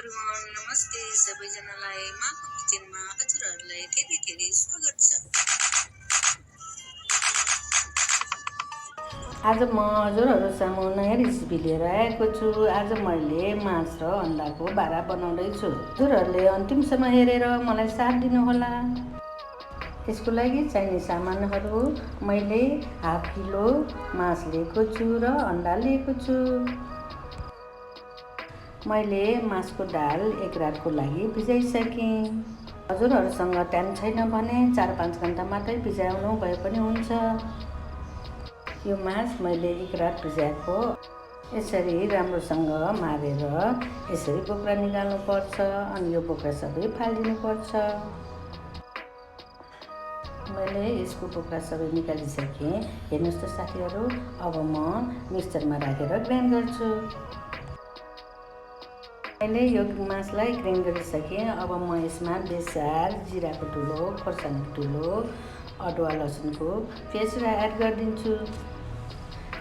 Everyone नमस्ते सबैजनालाई माको किचनमा हजुरहरूलाई धेरै स्वागत छ। आज म हजुरहरू सामु नयाँ रेसिपी लिएर आएको छु। आज मैले मास र अन्डाको बारा बनाउँदैछु। हजुरहरूले अन्तिमसम्म हेरेर मलाई साथ दिनुहोला। यसको लागि चाहिने सामानहरू मैले हाफ किलो मास लिएको छु र अन्डा लिएको छु। मैले मासको दाल एक रातको लागि भिजाइसकेँ। हजुरहरूसँग टाइम छैन भने 4-5 घन्टा मात्रै भिजाउनु भए पनि हुन्छ। यो मास मैले एक रात भिजाएको। यसरी राम्रोसँग मारेर यसरी बोक्रा निकाल्नु पर्छ। अनि यो बोक्रा सबै फालिदिनु पर्छ। मैले यसको बोक्रा सबै निकालिसकेँ। हेर्नुहोस् त साथीहरू, अब म मिक्सचरमा राखेर ग्राइन्ड गर्छु। मैले यो मासलाई ग्राइन्ड गरिसकेँ। अब म यसमा बेसार, जिराको धुलो, खोर्सानीको धुलो, अदुवा लसुनको पेस्ट एड गरिदिन्छु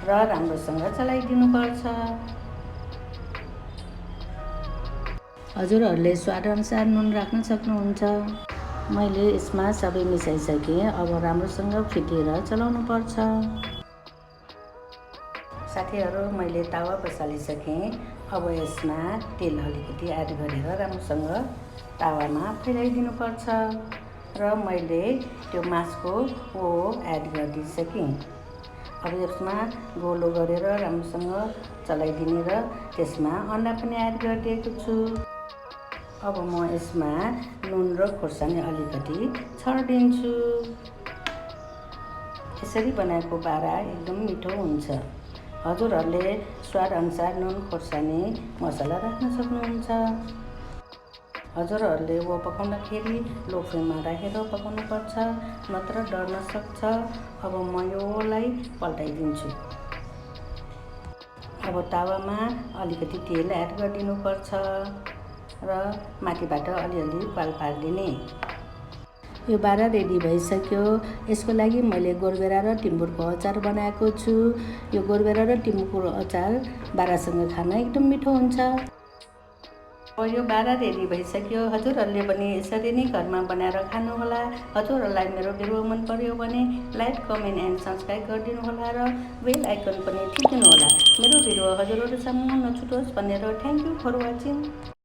र राम्रोसँग चलाइदिनु पर्छ। हजुरहरूले स्वादअनुसार नुन राख्न सक्नुहुन्छ। मैले यसमा सबै मिसाइसकेँ। अब राम्रोसँग फिटेर चलाउनु पर्छ। साथीहरू, मैले तावा बसालिसकेँ। अब यसमा तेल अलिकति एड गरेर राम्रोसँग तावामा फैलाइदिनु पर्छ र मैले त्यो मासको एड गरिदिइसकेँ। अब यसमा गोलो गरेर राम्रोसँग चलाइदिने र त्यसमा अन्डा पनि एड गरिदिएको छु। अब म यसमा नुन र खोर्सानी अलिकति छर्दिन्छु। यसरी बनाएको बारा एकदम मिठो हुन्छ। हजुरहरूले स्वादअनुसार नुन, खोर्सानी, मसला राख्न सक्नुहुन्छ। हजुरहरूले वो पकाउँदाखेरि लो फ्लेममा राखेर पकाउनुपर्छ, नत्र डढ्न सक्छ। अब म योलाई पल्टाइदिन्छु। अब तावामा अलिकति तेल एड गरिदिनुपर्छ र माथिबाट अलिअलि पाल पारिदिने। यो बारा रेडी भइसक्यो। यसको लागि मैले गोरबेरा र टिम्बुरको अचार बनाएको छु। यो गोरबेरा र टिम्बुरको अचार बारासँग खान एकदम मिठो हुन्छ। अब यो बारा रेडी भइसक्यो। हजुरहरूले पनि यसरी नै घरमा बनाएर खानुहोला। हजुरहरूलाई मेरो भिडियो मन पर्यो भने लाइक, कमेन्ट एन्ड सब्सक्राइब गरिदिनुहोला र बेल आइकन पनि थिचिदिनुहोला। मेरो भिडियो हजुरहरूसम्म नछुटोस् भनेर थ्याङ्क यू फर वाचिङ।